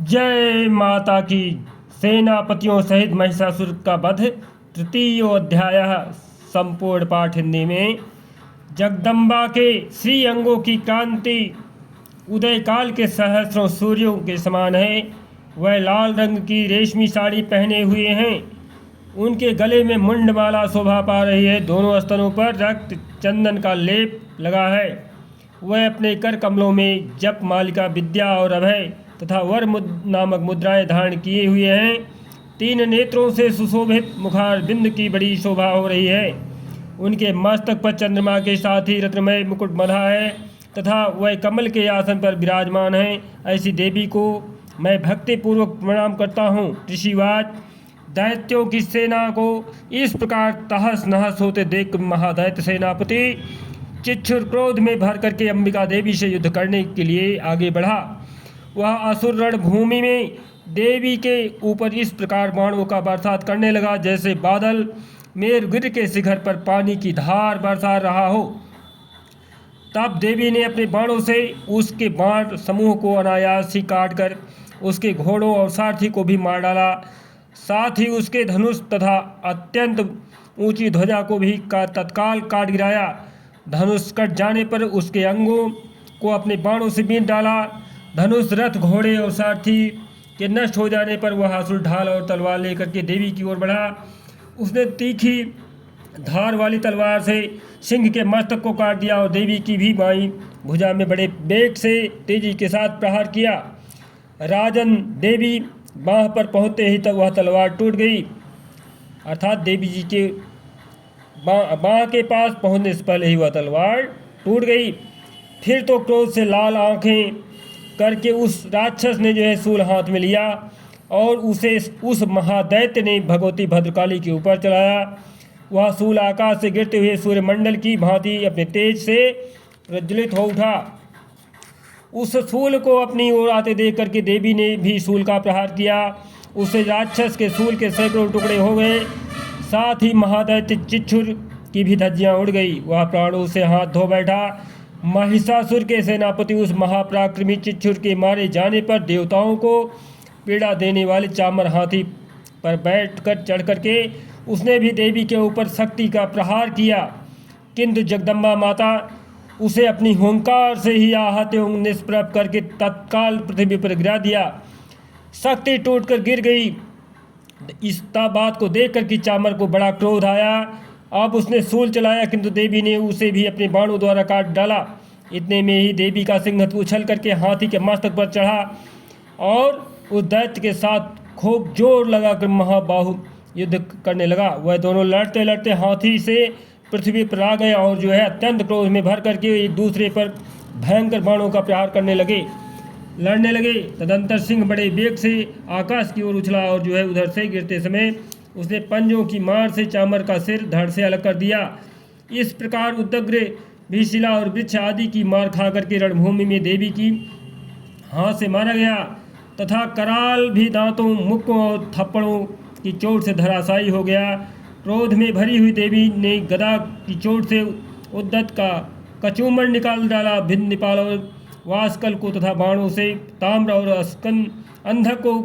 जय माता की। सेनापतियों सहित महिषासुर का वध। तृतीय अध्याय। संपूर्ण पाठ हिंदी में। जगदम्बा के श्री अंगों की कांति उदय काल के सहस्रों सूर्यों के समान है। वह लाल रंग की रेशमी साड़ी पहने हुए हैं। उनके गले में मुंडमाला शोभा पा रही है। दोनों स्तनों पर रक्त चंदन का लेप लगा है। वह अपने कर कमलों में जप मालिका विद्या और अभय तथा वर नामक मुद्राएं धारण किए हुए हैं। तीन नेत्रों से सुशोभित मुखार बिंद की बड़ी शोभा हो रही है। उनके मस्तक पर चंद्रमा के साथ ही रत्नमय मुकुट बंधा है तथा वह कमल के आसन पर विराजमान है। ऐसी देवी को मैं भक्तिपूर्वक प्रणाम करता हूँ। ऋषिवाच। दैत्यों की सेना को इस प्रकार तहस नहस होते देख महादैत्य सेनापति चिच्छुर क्रोध में भर करके अंबिका देवी से युद्ध करने के लिए आगे बढ़ा। वह असुर रणभूमि में देवी के ऊपर इस प्रकार बाणों का बरसात करने लगा जैसे बादल मेरुगिरि के शिखर पर पानी की धार बरसा रहा हो। तब देवी ने अपने बाणों से उसके बाण समूह को अनायास ही काटकर उसके घोड़ों और सारथी को भी मार डाला। साथ ही उसके धनुष तथा अत्यंत ऊंची ध्वजा को भी तत्काल काट गिराया। धनुष कट जाने पर उसके अंगों को अपने बाणों से बीन डाला। धनुष रथ घोड़े और सारथी के नष्ट हो जाने पर वह असुर ढाल और तलवार लेकर के देवी की ओर बढ़ा। उसने तीखी धार वाली तलवार से सिंह के मस्तक को काट दिया और देवी की भी बाईं भुजा में बड़े वेग से तेजी के साथ प्रहार किया। राजन देवी बाह पर पहुंचते ही तब वह तलवार टूट गई, अर्थात देवी जी के बाह के पास पहुंचने से पहले ही वह तलवार टूट गई। फिर तो क्रोध से लाल आंखें करके उस राक्षस ने शूल हाथ में लिया और उसे उस महादैत्य ने भगवती भद्रकाली के ऊपर चलाया। वह शूल आकाश से गिरते हुए सूर्यमंडल की भांति अपने तेज से प्रज्वलित हो उठा। उस शूल को अपनी ओर आते देख करके देवी ने भी शूल का प्रहार किया। उससे राक्षस के शूल के सैकड़ों टुकड़े हो गए। साथ ही महादैत्य चिच्छुर की भी धज्जियां उड़ गई। वह प्राणों से हाथ धो बैठा। महिषासुर के सेनापति उस महापराक्रमी चिच्छुर के मारे जाने पर देवताओं को पीड़ा देने वाले चामर हाथी पर बैठकर चढ़ करके उसने भी देवी के ऊपर शक्ति का प्रहार किया, किंतु जगदम्बा माता उसे अपनी हुंकार से ही आहत एवं निष्प्रभ करके तत्काल पृथ्वी पर गिरा दिया। शक्ति टूटकर गिर गई। इस बात को देख कर कि चामर को बड़ा क्रोध आया। अब उसने शूल चलाया, किंतु देवी ने उसे भी अपने बाणों द्वारा काट डाला। इतने में ही देवी का सिंह उछल करके हाथी के मस्तक पर चढ़ा और उस दैत्य के साथ खूब जोर लगाकर महाबाहु युद्ध करने लगा। वह दोनों लड़ते लड़ते हाथी से पृथ्वी पर आ गए और अत्यंत क्रोध में भर करके एक दूसरे पर भयंकर बाणों का प्रहार करने लगे, लड़ने लगे। तदंतर सिंह बड़े वेग से आकाश की ओर उछला और उधर से गिरते समय उसने पंजों की मार से चामर का सिर धड़ से अलग कर दिया। इस प्रकार उदग्र भी शिला और वृक्ष आदि की मार खा करके रणभूमि में देवी की हाथ से मारा गया तथा कराल भी दांतों, मुक्कों और थप्पड़ों की चोट से धराशायी हो गया। क्रोध में भरी हुई देवी ने गदा की चोट से उद्दत का कचूमर निकाल डाला। भिन्न निपाल और वास्कल को तथा बाणों से ताम्र और अस्कन अंधक को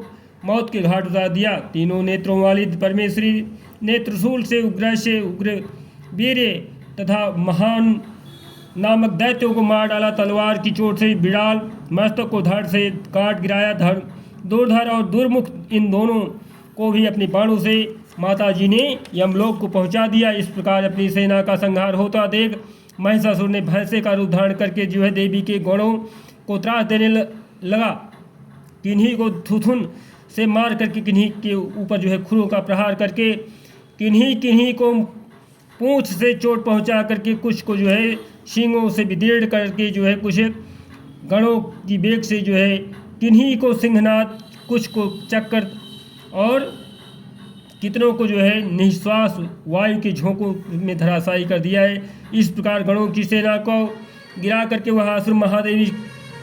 मौत के घाट उतार दिया। तीनों नेत्रों वाली परमेश्वरी ने त्रिशूल से उग्रश्य, उग्र वीर्य तथा महान नामक दैत्यों को मार डाला। तलवार की चोट से बिड़ाल मस्तक को धड़ से काट गिराया। दुर्धर और दुर्मुख इन दोनों को भी अपनी बाणों से माता जी ने यमलोक को पहुंचा दिया। इस प्रकार अपनी सेना का संहार होता देख महिषासुर ने भैंसे का रूप धारण करके देवी के गणों को त्रास देने लगा। किन्हीं को थुथुन से मार करके किन्हीं के ऊपर खुरों का प्रहार करके किन्हीं को पूंछ से चोट पहुंचा करके कुछ को सींगों से विदीर्ण करके कुछ गणों की बेग से किन्हीं को सिंहनाद, कुछ को चक्कर और कितनों को निश्वास वायु के झोंकों में धराशायी कर दिया है। इस प्रकार गणों की सेना को गिरा करके वह असुर महादेवी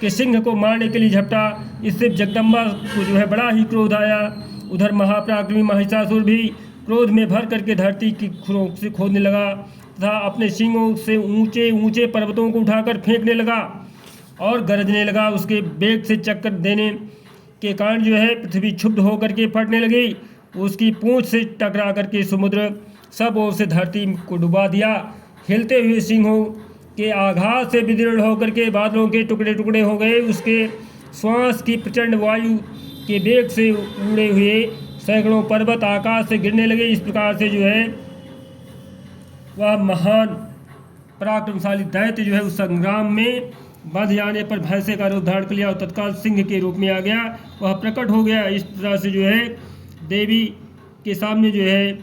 के सिंह को मारने के लिए झपटा। इससे जगदम्बा को बड़ा ही क्रोध आया। उधर महापराक्रमी महिषासुर भी क्रोध में भर करके धरती की खुरों से खोदने लगा तथा अपने सिंगों से ऊंचे ऊंचे पर्वतों को उठाकर फेंकने लगा और गरजने लगा। उसके वेग से चक्कर देने के कारण जो है पृथ्वी क्षुब्ध होकर के फटने लगी। उसकी पूंछ से टकरा करके समुद्र सब ओर से धरती को डुबा दिया। हिलते हुए सिंहों के आघात से विदीर्ण होकर के बादलों के टुकड़े टुकड़े हो गए। उसके श्वास की प्रचंड वायु के वेग से उड़े हुए सैकड़ों पर्वत आकाश से गिरने लगे। इस प्रकार से जो है वह महान पराक्रमशाली दैत्य जो है उस संग्राम में बंध जाने पर भय से का रूप धारण कर लिया और तत्काल सिंह के रूप में आ गया। वह प्रकट हो गया। इस तरह से जो है देवी के सामने जो है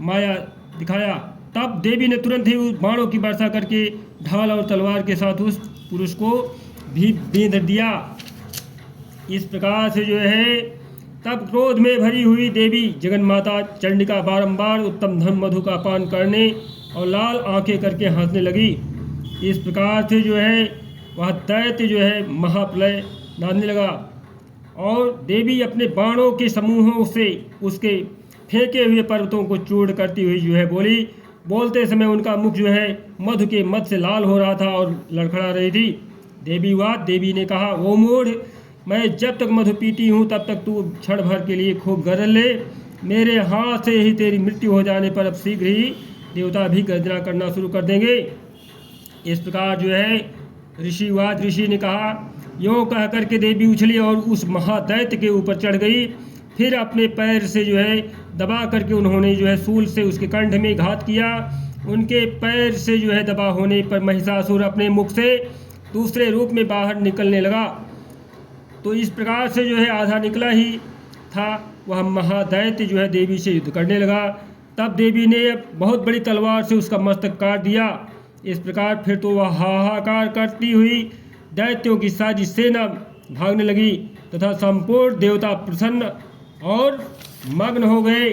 माया दिखाया। तब देवी ने तुरंत ही उस बाणों की वर्षा करके ढाल और तलवार के साथ उस पुरुष को भी बींध दिया। इस प्रकार से जो है तब क्रोध में भरी हुई देवी जगन्माता चंडिका बारंबार उत्तम धन मधु का पान करने और लाल आंखें करके हंसने लगी। इस प्रकार से जो है वह दैत्य जो है महाप्रलय नादने लगा और देवी अपने बाणों के समूहों से उसके फेंके हुए पर्वतों को चूर्ण करती हुई जो है बोली। बोलते समय उनका मुख जो है मधु के मद से लाल हो रहा था और लड़खड़ा रही थी। देवी ने कहा, ओ मूढ़, मैं जब तक मधु पीती हूँ तब तक तू क्षण भर के लिए खूब गरज ले। मेरे हाथ से ही तेरी मृत्यु हो जाने पर अब शीघ्र ही देवता भी गर्जना करना शुरू कर देंगे। इस प्रकार जो है ऋषि ने कहा। यों कह करके देवी उछली और उस महादैत्य के ऊपर चढ़ गई। फिर अपने पैर से जो है दबा करके उन्होंने जो है शूल से उसके कंठ में घात किया। उनके पैर से जो है दबा होने पर महिषासुर अपने मुख से दूसरे रूप में बाहर निकलने लगा। तो इस प्रकार से जो है आधा निकला ही था वह महादैत्य जो है देवी से युद्ध करने लगा। तब देवी ने बहुत बड़ी तलवार से उसका मस्तक काट दिया। इस प्रकार फिर तो वह हाहाकार करती हुई दैत्यों की सारी सेना भागने लगी तथा संपूर्ण देवता प्रसन्न और मग्न हो गए।